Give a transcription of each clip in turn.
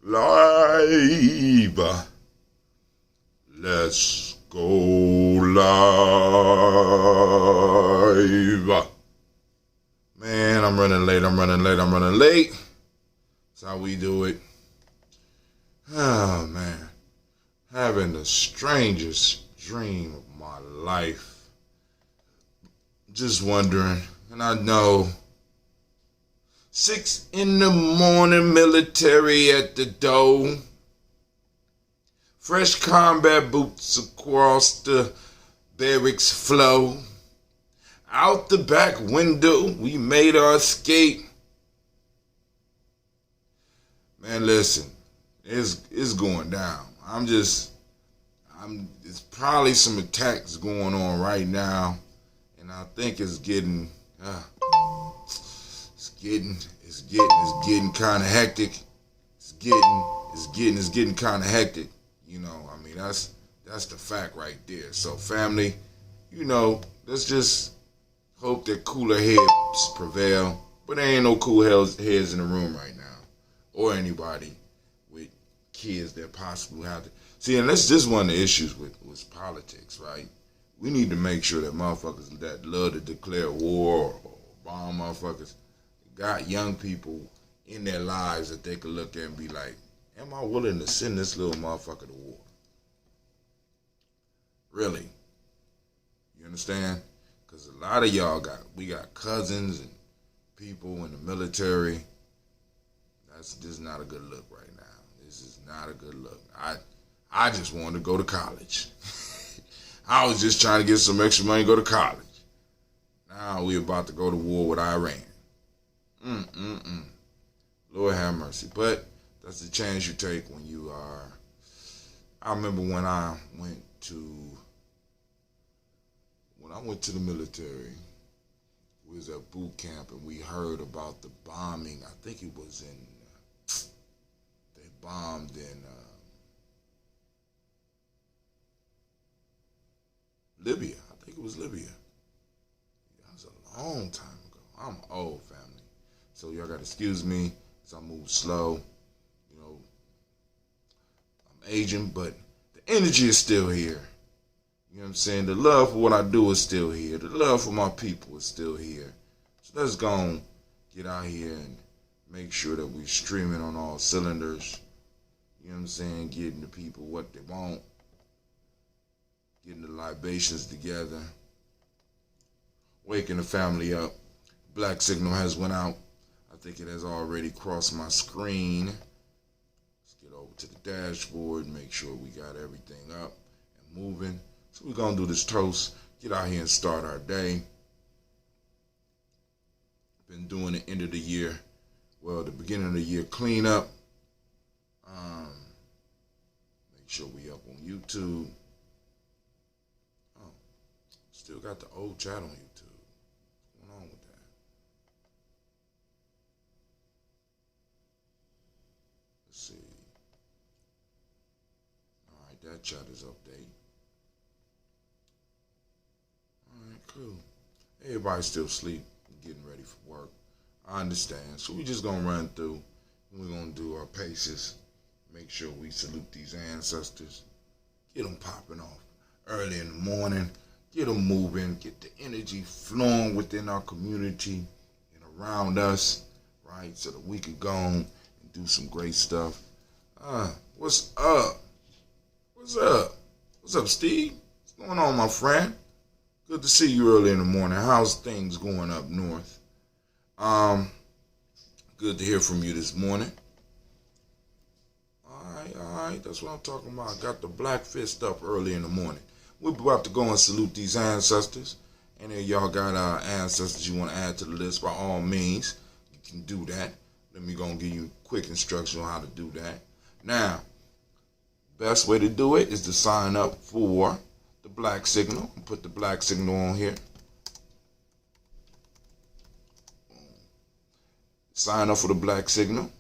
live. Let's go live. Man, I'm running late. That's how we do it. Oh, man. Having the strangest dream of my life. Just wondering, and I know 6 in the morning, military at the door. Fresh combat boots across the barracks floor. Out the back window, we made our escape. Man, listen, it's going down. It's probably some attacks going on right now, and I think it's getting kind of hectic. It's getting kind of hectic. You know, I mean, that's the fact right there. So, family, you know, let's just hope that cooler heads prevail. But there ain't no cool heads in the room right now, or anybody with kids that possibly have to. See, and that's just one of the issues with politics, right? We need to make sure that motherfuckers that love to declare war or bomb motherfuckers got young people in their lives that they could look at and be like, am I willing to send this little motherfucker to war? Really? You understand? Because a lot of y'all we got cousins and people in the military. That's just not a good look right now. This is not a good look. I just wanted to go to college. I was just trying to get some extra money to go to college. Now we about to go to war with Iran. Lord have mercy. But that's the chance you take when you are. I remember when I went to the military, we was at boot camp and we heard about the bombing. I think it was they bombed in Libya. I think it was Libya. That was a long time ago. I'm old, family. So y'all gotta excuse me as I move slow. You know, I'm aging, but the energy is still here. You know what I'm saying? The love for what I do is still here. The love for my people is still here. So let's go and get out here and make sure that we're streaming on all cylinders. You know what I'm saying? Getting the people what they want. Getting the libations together. Waking the family up. Black signal has went out. I think it has already crossed my screen. Let's get over to the dashboard and make sure we got everything up and moving. So we're going to do this toast, get out here and start our day. Been doing the end of the year, the beginning of the year cleanup. Make sure we up on YouTube. Oh, still got the old chat on YouTube. What's going on with that? Let's see. All right, that chat is updated. Cool. Everybody's still asleep, getting ready for work. I understand. So we just gonna run through. We're gonna do our paces. Make sure we salute these ancestors. Get them popping off early in the morning. Get them moving. Get the energy flowing within our community and around us, right? So that we can go on and do some great stuff. What's up? What's up? What's up, Steve? What's going on, my friend? Good to see you early in the morning. How's things going up north? Good to hear from you this morning. All right. That's what I'm talking about. Got the black fist up early in the morning. We're about to go and salute these ancestors. Any of y'all got ancestors you want to add to the list, by all means, you can do that. Let me go and give you quick instructions on how to do that. Now, best way to do it is to sign up for the black signal. Put the black signal on here. Sign up for the black signal.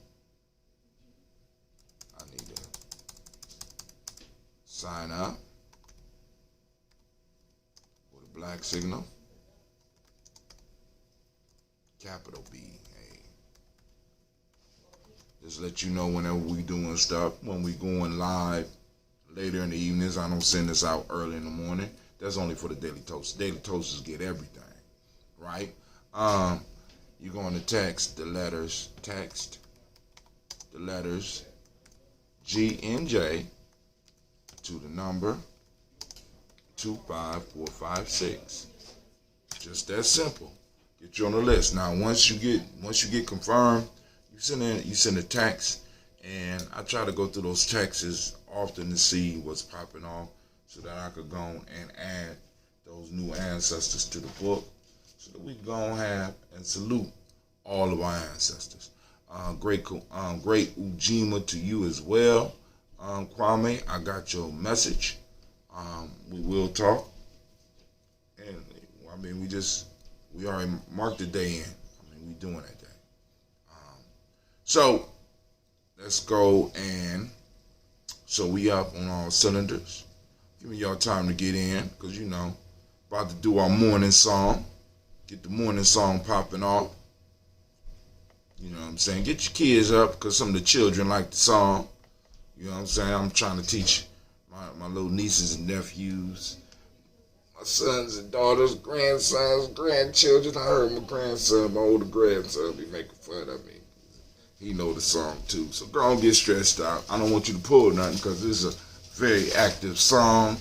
I need to sign up for the black signal. Capital B. Hey. Just let you know whenever we doing stuff. When we going live later in the evenings, I don't send this out early in the morning. That's only for the Daily Toast. Daily Toasters get everything, right? You're going to text the letters G and J to the number 25456. Just that simple. Get you on the list. Now, once you get confirmed, you send a text, and I try to go through those texts often to see what's popping off, so that I could go and add those new ancestors to the book, so that we can go and have and salute all of our ancestors. Great Ujima to you as well, Kwame. I got your message. We will talk, and I mean we already marked the day in. I mean, we doing that day. So let's go, and so we up on all cylinders. Give me y'all time to get in, because about to do our morning song. Get the morning song popping off. You know what I'm saying? Get your kids up, because some of the children like the song. You know what I'm saying? I'm trying to teach my little nieces and nephews, my sons and daughters, grandsons, grandchildren. I heard my grandson, my older grandson, be making fun of me. He know the song too. So go and get stressed out. I don't want you to pull nothing, because this is a very active song.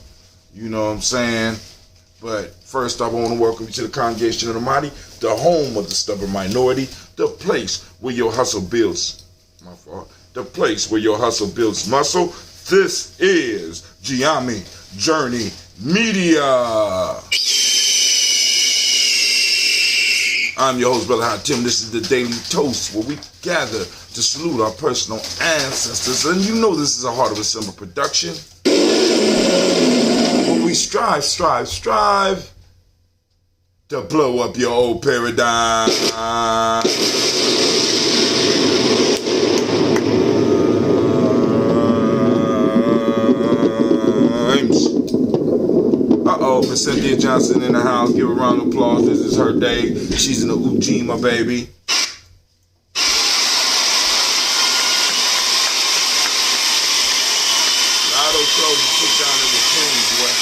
You know what I'm saying? But first off, I want to welcome you to the Congregation of the Mighty, the home of the stubborn minority, the place where your hustle builds. The place where your hustle builds muscle. This is Gye-Nyame Journey Media. I'm your host, Brother Hot Tim. This is the Daily Toast, where we gather to salute our personal ancestors. And you know this is a Heart of a Simba production, where we strive to blow up your old paradigm. Miss Cynthia Johnson in the house. Give her a round of applause. This is her day. She's in the Ujima, baby. A lot of those clothes you put down in the clean, boy.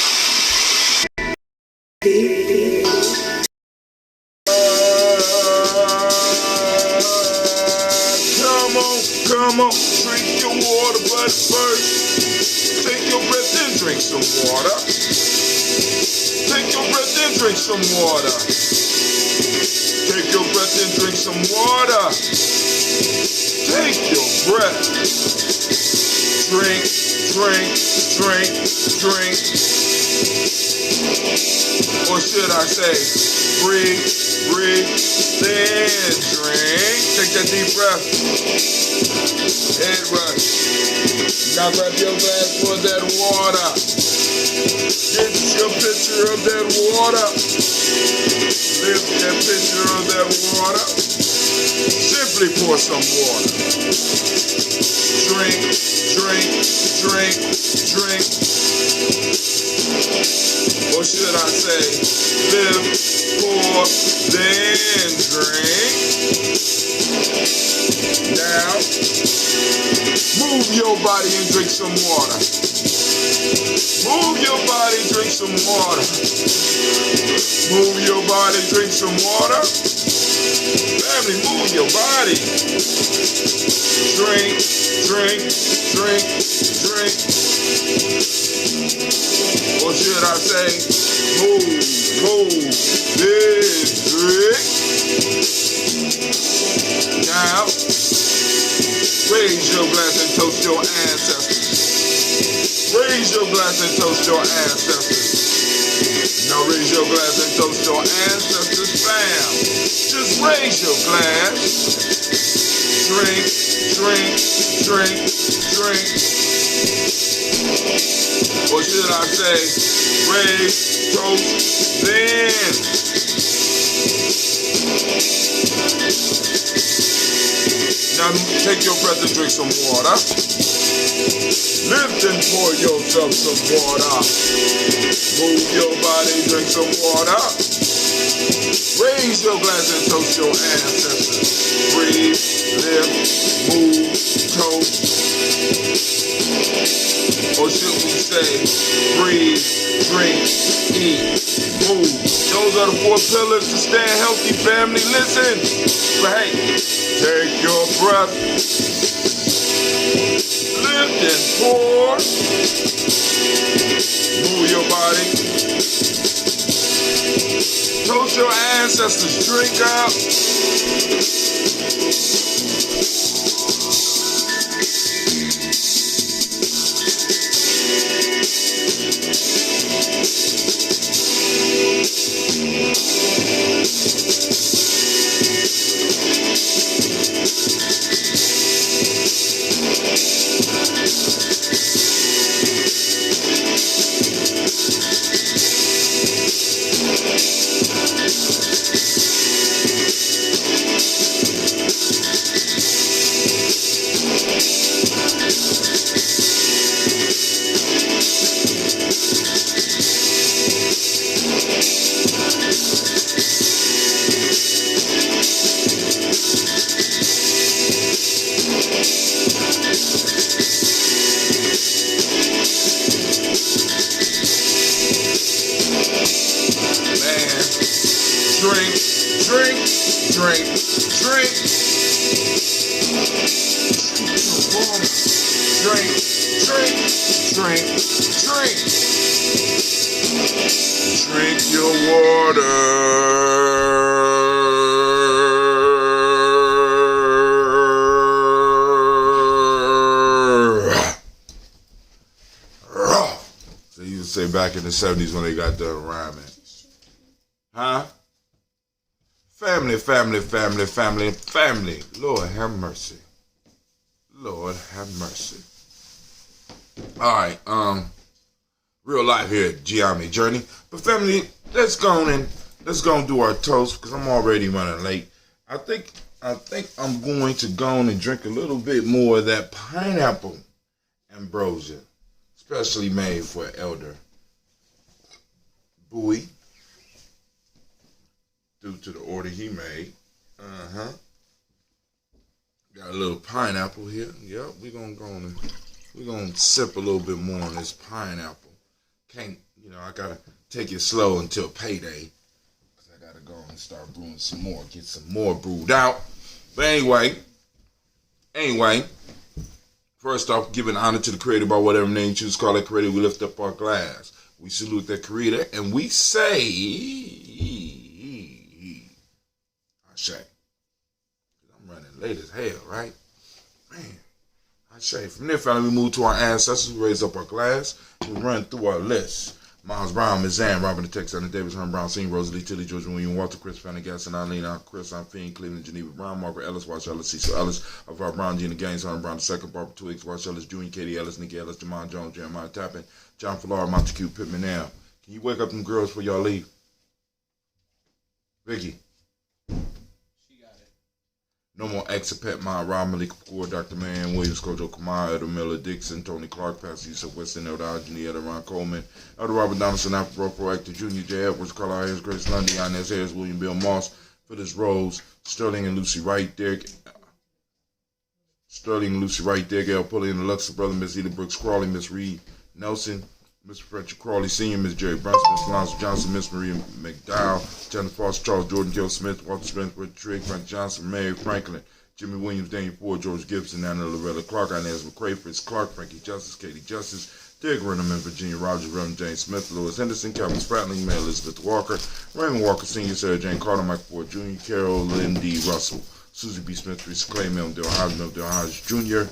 Come on, drink your water, but first, take your breath and drink some water. Take your breath and drink some water. Take your breath and drink some water. Take your breath. Drink. Or should I say, breathe, then drink. Take that deep breath. Head rush. Now grab your glass for that water. Get your picture of that water. Lift that picture of that water. Simply pour some water. Drink. Or should I say, live, pour, then drink. Now, move your body and drink some water. Move your body, drink some water. Move your body, drink some water. Family, move your body. Drink. Or should I say, move, then drink. Now, raise your glass and toast your ancestors. Raise your glass and toast your ancestors. Now raise your glass and toast your ancestors, fam. Just raise your glass. Drink. Or should I say, raise, toast, then. Now take your breath and drink some water. Lift and pour yourself some water. Move your body, drink some water. Raise your glass and toast your ancestors. Breathe, lift, move, say, breathe, drink, eat, move. Those are the 4 pillars to stay healthy, family. Listen. But hey, take your breath. Lift and pour. Move your body. Toast your ancestors. Drink up. Drink. Drink your water. So you would say back in the 70s when they got done rhyming. Huh? Family. Lord have mercy. Alright, real life here at Gye-Nyame Journey. But family, let's go and do our toast because I'm already running late. I think I'm going to go and drink a little bit more of that pineapple ambrosia, specially made for Elder Bowie, due to the order he made. Got a little pineapple here. Yep, we're gonna sip a little bit more on this pineapple. I gotta take it slow until payday. Cause I gotta go and start brewing some more, get some more brewed out. But anyway, first off, giving honor to the creator by whatever name you choose to call that creator. We lift up our glass. We salute that creator and we say, Ashe. I'm running late as hell, right? Man, Ashe. From there, family, we move to our ancestors. We raise up our glass. We run through our list. Miles Brown, Ms. Ann, Robin the Texas, Anna Davis, Herman Brown, Senior, Rosalie, Tilly, George, William, Walter, Chris, Fanny, Gasson, Eileen, Chris, Fiend, Cleveland, Geneva Brown, Margaret Ellis, Watch Ellis, Cecil Ellis, Alvar Brown, Gina Gaines, Herman Brown II, Barbara Twiggs, Watch Ellis, Jr., Katie Ellis, Nikki Ellis, Jamon Jones, Jeremiah Tappan, John Fallar, Montague, Pittman now. Can you wake up them girls before y'all leave? Vicky. No more expat, Mind, Rob, Malik Kapoor, Dr. Man, Williams, Kojo Kumar, Elder Miller, Dixon, Tony Clark, Pastor Yusuf Weston, Elder Ajani, Elder Ron Coleman, Elder Robert Donaldson, Afro Proactive Jr., J. Edwards, Carlisle Harris, Grace Lundy, Inez Harris, William Bill Moss, Phyllis Rose, Sterling and Lucy Wright, Gail Pulley and the Luxor brother, Miss Eda Brooks Crawley, Miss Reed Nelson, Mr. Fletcher Crawley Sr., Miss Jerry Brunson, Miss Lonzo Johnson, Miss Maria McDowell, Jennifer Foster, Charles Jordan, Gil Smith, Walter Smith, Richard Trigg, Frank Johnson, Mary Franklin, Jimmy Williams, Daniel Ford, George Gibson, Anna Loretta Clark, Inez McCray, Fritz Clark, Frankie Justice, Katie Justice, Derek Rennerman, Virginia Rogers, Reverend James Smith, Louis Henderson, Calvin Spratling, Mary Elizabeth Walker, Raymond Walker Sr., Sarah Jane Carter, Michael Ford Jr., Carol Lynn D. Russell, Susie B. Smith, Teresa Clay, Dale Hodge Jr.,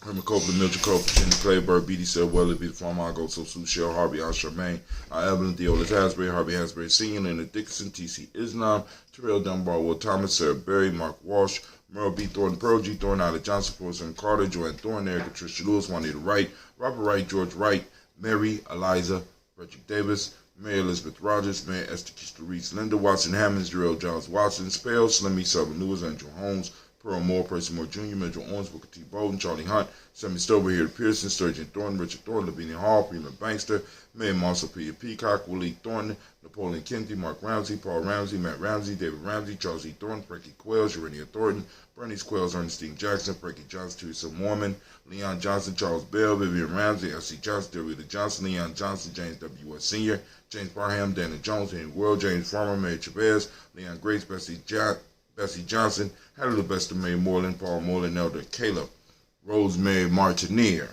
Herman Copeland, Mildred Cole, Virginia Clayburg, B.D. Selwell, B. Farmago, Sosu, Shell, Harvey, Al Charmaine, Evelyn, Deolis Hasbury, Harvey Hasbury Sr., Lena Dixon, T.C. Islam, Terrell Dunbar, Will Thomas, Sarah Berry, Mark Walsh, Merle B. Thornton, Pearl G. Thornton, Ida Johnson, Florence Carter, Joanne Thornton, Erica Tricia Lewis, Juanita Wright, Robert Wright, George Wright, Mary, Eliza, Frederick Davis, Mary Elizabeth Rogers, Mary Esther Kista Reese, Linda Watson Hammonds, Jarrell Jones Watson, Spell, Slimmy, Southern Lewis, Angel Holmes, Pearl Moore, Percy Moore Jr., Mitchell Owens, Booker T. Bowden, Charlie Hunt, Sammy Stover, here Pearson, Sturgeon Thornton, Richard Thornton, Lavinia Hall, Prima Bankster, Mae Marshall, Peter Peacock, Willie Thornton, Napoleon Kennedy, Mark Ramsey, Paul Ramsey, Matt Ramsey, David Ramsey, Charles E. Thornton, Frankie Quells, Urania Thornton, Bernice Quells, Ernestine Jackson, Frankie Johnson, Teresa Mormon, Leon Johnson, Charles Bell, Vivian Ramsey, L.C. Johnson, Dorita Johnson, Leon Johnson, James W. S. Sr., James Barham, Dana Jones, Henry World, James Farmer, Mary Chavez, Leon Grace, Bessie Johnson, Hattie LeBester, May Moreland, Paul Moreland, Elder Caleb, Rosemary Martineer,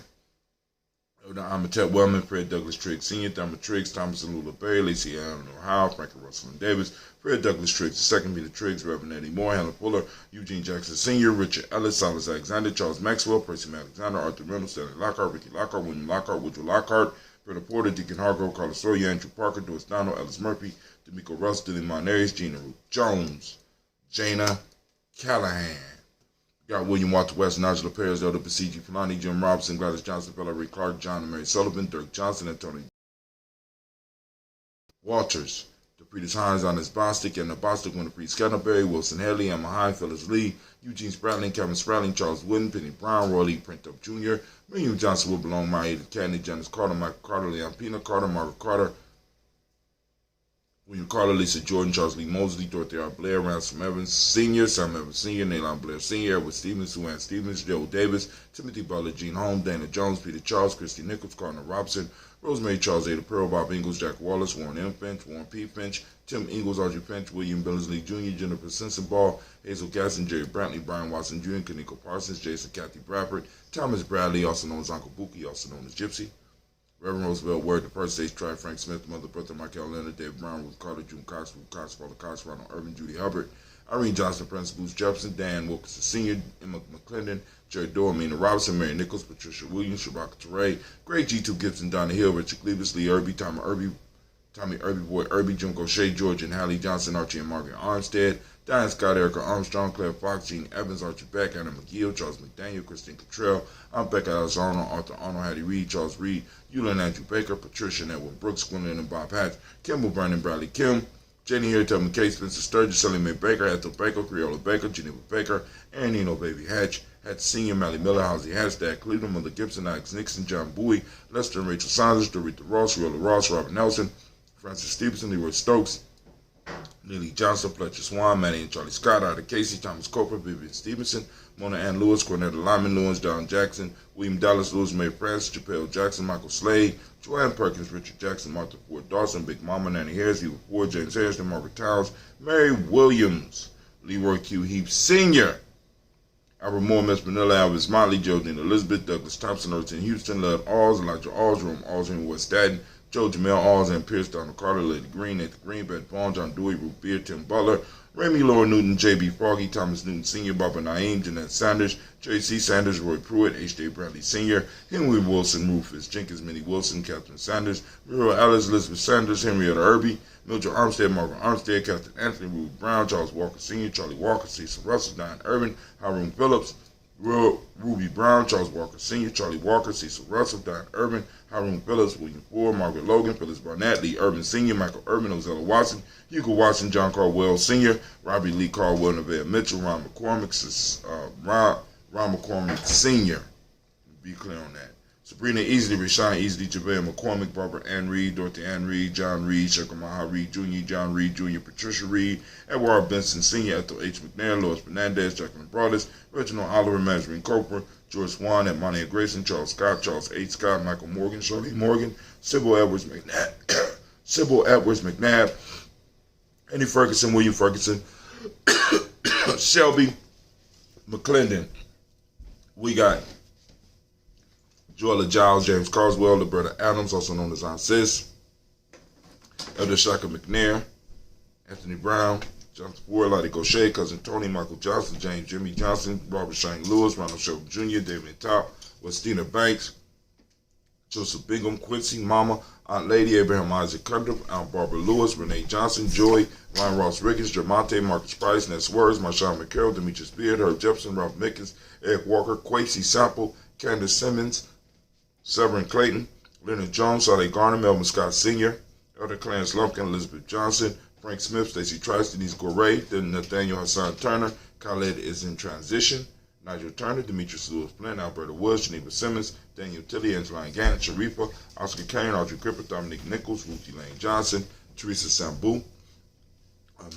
Elder Amatette Wellman, Fred Douglas Triggs Sr., Thelma Triggs, Thomas and Lula Berry, Lacey Allen Ohio, Frankie Russell and Davis, Fred Douglas Triggs II, Peter Triggs, Reverend Eddie Moore, Hannah Fuller, Eugene Jackson Sr., Richard Ellis, Silas Alexander, Charles Maxwell, Percy Alexander, Arthur Reynolds, Stanley Lockhart, Ricky Lockhart, William Lockhart, Woodrow Lockhart, Brenda Porter, Deacon Hargrove, Carlos Sawyer, Andrew Parker, Doris Donald, Ellis Murphy, D'Amico Russ, Dylan Monares, Gina Ruth Jones, Jana Callahan. Got William Walter West, Nigel Perez, Elder Basiji Fulani, Jim Robinson, Gladys Johnson, Valerie Clark, John and Mary Sullivan, Dirk Johnson, and Tony Walters. DePretis Hines on his Bostic, and the Bostic, Winifred Scantleberry, Wilson Haley, Emma Hine, Phyllis Lee, Eugene Spratling, Kevin Spratling, Charles Wooden, Penny Brown, Roy Lee Printup Jr., William Johnson will belong, Maya Candy, Janice Carter, Michael Carter, Leon Pina Carter, Margaret Carter, William Carter, Lisa Jordan, Charles Lee Mosley, Dorothy R. Blair, Ransom Evans Sr., Sam Evans Sr., Naylon Blair Sr., Edward Stevens, Sue Ann Stevens, Joe Davis, Timothy Butler, Gene Holmes, Dana Jones, Peter Charles, Christy Nichols, Cardinal Robson, Rosemary Charles, Ada Pearl, Bob Ingalls, Jack Wallace, Warren M. Finch, Warren P. Finch, Tim Ingalls, Audrey Finch, William Billingsley Jr., Jennifer Sensenball, Hazel Gasson, Jerry Brantley, Brian Watson Jr., Kaniko Parsons, Jason Kathy Bradford, Thomas Bradley, also known as Uncle Buki, also known as Gypsy, Reverend Roosevelt Word, the first stage tribe, Frank Smith, Mother Bertha, Michael Leonard, David Brown, Ruth Carter, June Cox, Ruth Cox, Father Cox, Ronald Irvin, Judy Hubbard, Irene Johnson, Prince Bruce Jefferson, Dan Wilkinson Sr., Emma McClendon, Jerry Dorr, Mina Robinson, Mary Nichols, Patricia Williams, Shabaka Teray, Greg G2 Gibson, Donna Hill, Richard Cleavis, Lee Irby, Tommy Irby, Boy Irby, Jim Gaucher, George and Hallie Johnson, Archie and Margaret Armstead, Diane Scott, Erica Armstrong, Claire Fox, Gene Evans, Archie Beck, Anna McGill, Charles McDaniel, Christine Cottrell, Aunt Becca Alexander, Arthur Arnold, Hattie Reed, Charles Reed, Eula and Andrew Baker, Patricia and Edwin Brooks, Gwendolyn and Bob Hatch, Kimball Brandon Bradley Kim, Jenny here, Tubman K, Spencer Sturgis, Sally Mae Baker, Ethel Baker, Creola Baker, Geneva Baker, Aaron Nino Baby Hatch, Hatch Sr., Mally Miller, Housie Hashtag, Cleveland, Mother Gibson, Alex Nixon, John Bowie, Lester and Rachel Saunders, Dorita Ross, Rilla Ross, Robert Nelson, Francis Stevenson, Leroy Stokes, Lily Johnson, Fletcher Swan, Manny and Charlie Scott, Ida Casey, Thomas Cooper, Vivian Stevenson, Mona Ann Lewis, Cornetta Lyman Lewis, John Jackson, William Dallas Lewis, Mae Francis, Chappelle Jackson, Michael Slade, Joanne Perkins, Richard Jackson, Martha Ford Dawson, Big Mama, Nanny Harris, Eva Ford, James Harrison, Margaret Towns, Mary Williams, Leroy Q. Heath Sr., Albert Moore, Miss Vanilla, Alvis Motley, Geraldine Elizabeth, Douglas Thompson, Erton Houston, Lud Alls, Elijah Alls, Rome Alls, and West Staten, Joe Jamel Alls, and Pierce, Donald Carter, Lady Green, Nathan Green, Beth Vaughn, John Dewey, Ruth Beard, Tim Butler, Remy Laura Newton, J.B. Froggy, Thomas Newton Sr., Barbara Naeem, Jeanette Sanders, J.C. Sanders, Roy Pruitt, H.J. Bradley Sr., Henry Wilson, Rufus Jenkins, Minnie Wilson, Catherine Sanders, Muriel Ellis, Elizabeth Sanders, Henrietta Irby, Mildred Armstead, Margaret Armstead, Captain Anthony, Ruth Brown, Charles Walker Sr., Charlie Walker, Cecil Russell, Diane Irvin, Hiram Phillips, Ruby Brown, Charles Walker Sr., Charlie Walker, Cecil Russell, Diane Irvin, Hiram Phillips, William Ford, Margaret Logan, Phyllis Barnett, Lee Irvin Sr., Michael Irvin, Ozella Watson, Hugo Watson, John Caldwell Sr., Robbie Lee Caldwell, Nevada Mitchell, Ron McCormick, Ron McCormick Sr. Be clear on that. Sabrina Easley, Rashawn Easley, JaVale McCormick, Barbara Ann Reed, Dorothy Ann Reed, John Reed, Shekhar Maha Reed Jr., John Reed Jr., Patricia Reed, Edward Benson Sr., Ethel H. McNair, Lois Fernandez, Jacqueline Broadus, Reginald Oliver, Marjorie Cooper, George Swan, Edmonia Grayson, Charles Scott, Charles H. Scott, Michael Morgan, Shirley Morgan, Sybil Edwards McNabb, Andy Ferguson, William Ferguson, Shelby McClendon. We got Joella Giles, James Carswell, Liberta Adams, also known as Aunt Sis, Elder Shaka McNair, Anthony Brown, Jonathan Ford, Lottie Gaucher, Cousin Tony, Michael Johnson, James Jimmy Johnson, Robert Shane Lewis, Ronald Shelton Jr., David Top, Westina Banks, Joseph Bingham, Quincy, Mama, Aunt Lady, Abraham Isaac Cundiff, Aunt Barbara Lewis, Renee Johnson, Joy, Ryan Ross Rickens, Jermonte, Marcus Price, Ness Words, Marshawn McCarroll, Demetrius Beard, Herb Jefferson, Ralph Mickens, Eric Walker, Quasey Sample, Candace Simmons, Severin Clayton, Leonard Jones, Sade Garner, Melvin Scott Sr., Elder Clarence Lumpkin, Elizabeth Johnson, Frank Smith, Stacey Trice, Denise Gorey, Nathaniel Hassan Turner, Khaled is in transition. Nigel Turner, Demetrius Lewis Flynn, Alberta Woods, Geneva Simmons, Daniel Tilley, Angeline Gannett, Sharifa, Oscar Kane, Audrey Cripper, Dominique Nichols, Ruthie Lane Johnson, Teresa Sambu,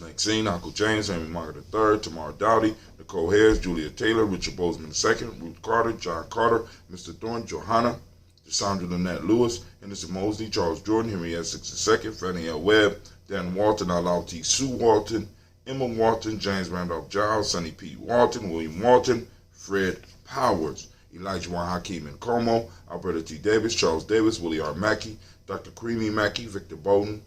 Maxine, Uncle James, Amy Margaret III, Tamara Dowdy, Nicole Harris, Julia Taylor, Richard Bozeman II, Ruth Carter, John Carter, Mr. Thorne, Johanna, Sandra Lynette Lewis, Henderson Mosley, Charles Jordan, Henry Essex II, Fannie L. Webb, Dan Walton, Alauti Sue Walton, Emma Walton, James Randolph Giles, Sonny P. Walton, William Walton, Fred Powers, Elijah Juan Hakeem and Como, Alberta T. Davis, Charles Davis, Willie R. Mackey, Dr. Creamy Mackey, Victor Bowden,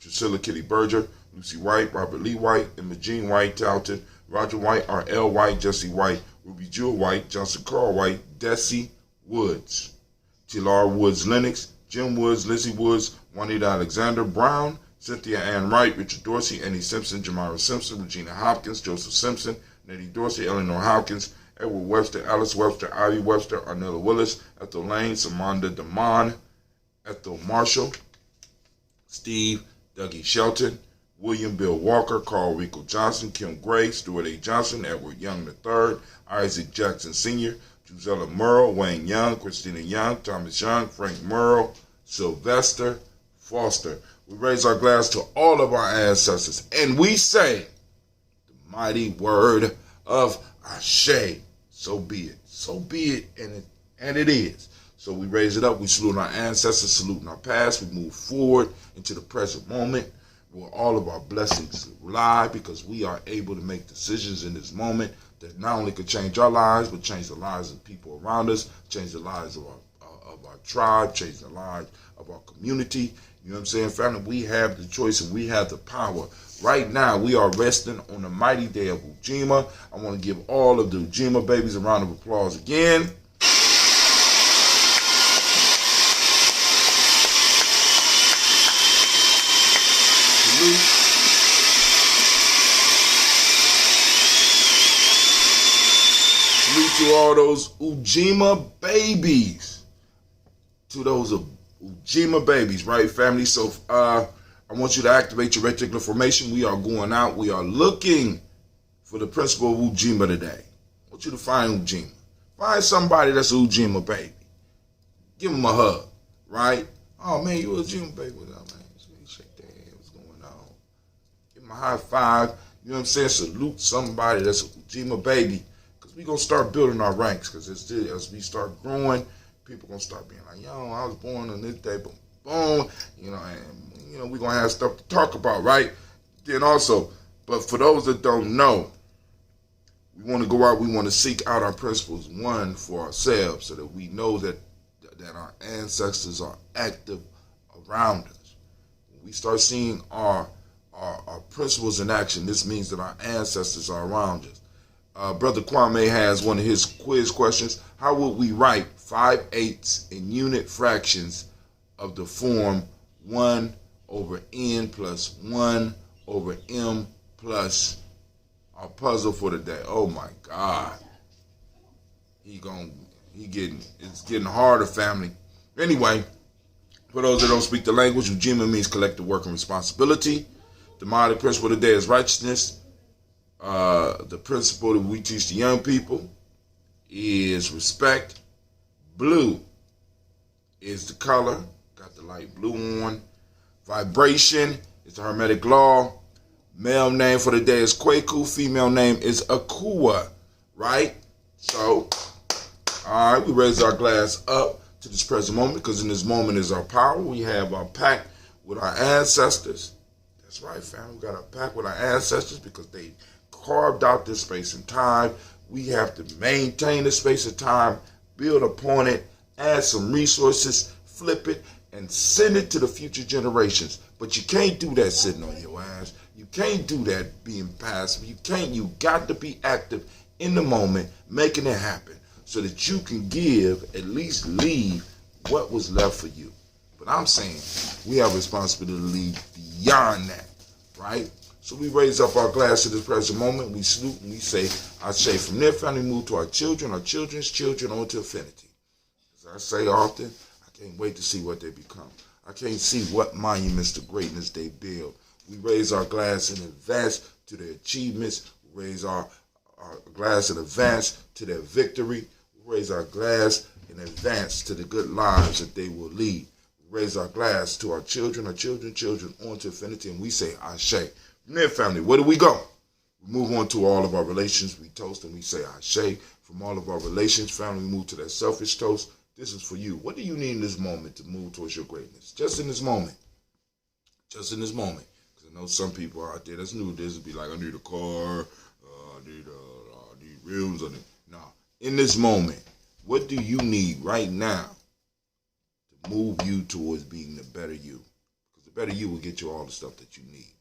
Drusilla Kitty Berger, Lucy White, Robert Lee White, Emma Jean White, Talton, Roger White, R.L. White, Jesse White, Ruby Jewel White, Johnson Carl White, Desi Woods, Tilar Woods Lennox, Jim Woods, Lizzie Woods, Juanita Alexander Brown, Cynthia Ann Wright, Richard Dorsey, Annie Simpson, Jamira Simpson, Regina Hopkins, Joseph Simpson, Nettie Dorsey, Eleanor Hopkins, Edward Webster, Alice Webster, Ivy Webster, Arnella Willis, Ethel Lane, Samanda Damon, Ethel Marshall, Steve Dougie Shelton, William Bill Walker, Carl Rico Johnson, Kim Gray, Stuart A. Johnson, Edward Young III, Isaac Jackson Sr., Gisella Murrow, Wayne Young, Christina Young, Thomas Young, Frank Murrow, Sylvester Foster. We raise our glass to all of our ancestors, and we say the mighty word of Ashe. So be it. So be it, and it is. So we raise it up. We salute our ancestors, saluting our past. We move forward into the present moment where all of our blessings lie, because we are able to make decisions in this moment that not only could change our lives, but change the lives of people around us, change the lives of our tribe, change the lives of our community. You know what I'm saying, family? We have the choice and we have the power. Right now, we are resting on the mighty day of Ujima. I want to give all of the Ujima babies a round of applause again. Salute to all those Ujima babies. To those Ujima babies, right, family? So I want you to activate your reticular formation. We are going out. We are looking for the principle of Ujima today. I want you to find Ujima. Find somebody that's Ujima baby. Give them a hug, right? Oh, man, you Ujima baby. What's up, man? Shake their hand. What's going on? Give them a high five. You know what I'm saying? Salute somebody that's Ujima baby. Because we're going to start building our ranks. Because as we start growing, people going to start being like, yo, I was born on this day, boom, boom. You know, and we're going to have stuff to talk about, right? Then also, but for those that don't know, we want to go out, we want to seek out our principles, one, for ourselves, so that we know that our ancestors are active around us. When we start seeing our principles in action, this means that our ancestors are around us. Brother Kwame has one of his quiz questions. How would we write 5/8 in unit fractions of the form 1 over n plus 1 over m plus our puzzle for the day? Oh my God. It's getting harder, family. Anyway, for those that don't speak the language, Ujima means collective work and responsibility. The modern principle of the day is righteousness. The principle that we teach the young people is respect. Blue is the color. Got the light blue on. Vibration is the Hermetic law. Male name for the day is Kwaku. Female name is Akua. Right? So, all right, we raise our glass up to this present moment, because in this moment is our power. We have our pact with our ancestors. That's right, family. We got our pact with our ancestors because they carved out this space and time. We have to maintain the space and time, build upon it, add some resources, flip it, and send it to the future generations. But you can't do that sitting on your ass. You can't do that being passive. You got to be active in the moment, making it happen, so that you can at least leave what was left for you. But I'm saying we have a responsibility to leave beyond that, right? So we raise up our glass to this present moment. We salute and we say, Ashe. From there, family, move to our children, our children's children, on to infinity. As I say often, I can't wait to see what they become. I can't see what monuments to greatness they build. We raise our glass in advance to their achievements. We raise our our glass in advance to their victory. We raise our glass in advance to the good lives that they will lead. We raise our glass to our children, children, on to infinity, and we say, Ashe. From there, family, where do we go? We move on to all of our relations. We toast and we say, Ashe. From all of our relations, family, we move to that selfish toast. This is for you. What do you need in this moment to move towards your greatness? Just in this moment. Just in this moment. Because I know some people out there that's new to this will be like, I need a car, I need rims. No. In this moment, what do you need right now to move you towards being the better you? Because the better you will get you all the stuff that you need.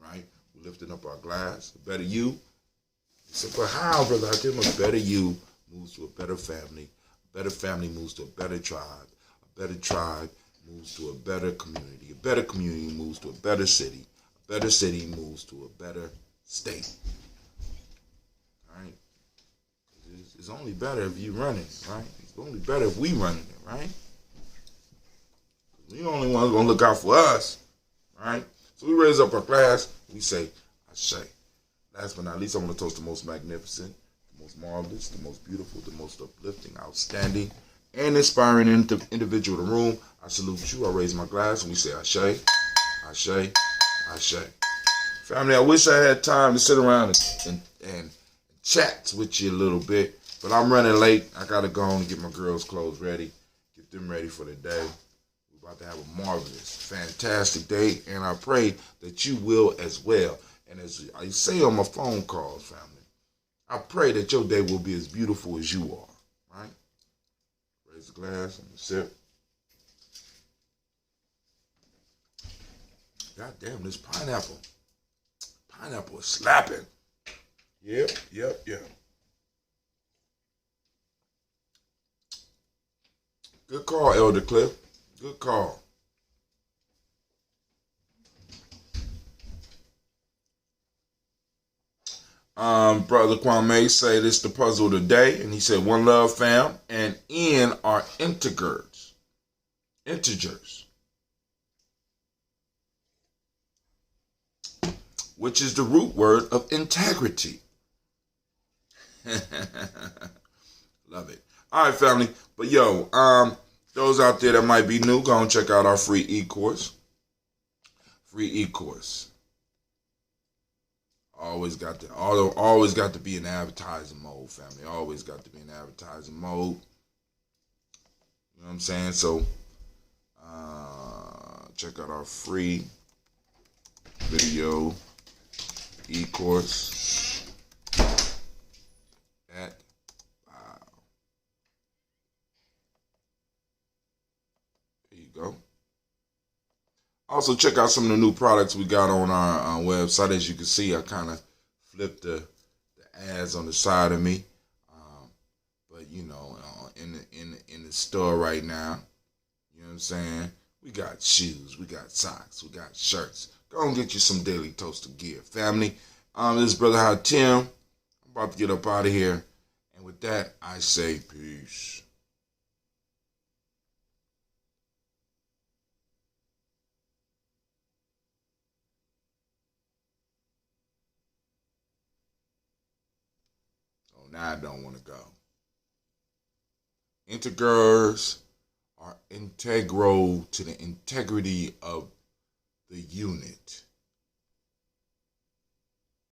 Right? We're lifting up our glass. The better you. You say, but how, brother? I tell them a better you moves to a better family. A better family moves to a better tribe. A better tribe moves to a better community. A better community moves to a better city. A better city moves to a better state. All right? It's only better if you run it, right? It's only better if we running it, right? We the only ones gonna look out for us, right? So we raise up our glass. We say, Ashe. Last but not least, I want to toast the most magnificent, the most marvelous, the most beautiful, the most uplifting, outstanding, and inspiring individual in the room. I salute you. I raise my glass and we say, Ashe, Ashe, Ashe. Family, I wish I had time to sit around and chat with you a little bit, but I'm running late. I got to go home and get my girls' clothes ready, get them ready for the day. We're about to have a marvelous, fantastic day, and I pray that you will as well. And as I say on my phone calls, family, I pray that your day will be as beautiful as you are, right? Raise the glass, I'm going to sip. God damn, this pineapple. Pineapple is slapping. Yep. Good call, Elder Cliff. Good call. Brother Kwame say this the puzzle of the day, and he said, one love, fam, and N are integers. Which is the root word of integrity. Love it. All right, family. But those out there that might be new, go and check out our free e-course. Always got to be in advertising mode, family. Always got to be in advertising mode. You know what I'm saying? So check out our free video e-course at there you go. Also, check out some of the new products we got on our website. As you can see, I kind of flipped the ads on the side of me, but in the store right now, you know what I'm saying. We got shoes, we got socks, we got shirts. Go and get you some daily toaster gear, family. This is Brother Hatim. I'm about to get up out of here, and with that, I say peace. Now I don't want to go. Integers are integral to the integrity of the unit.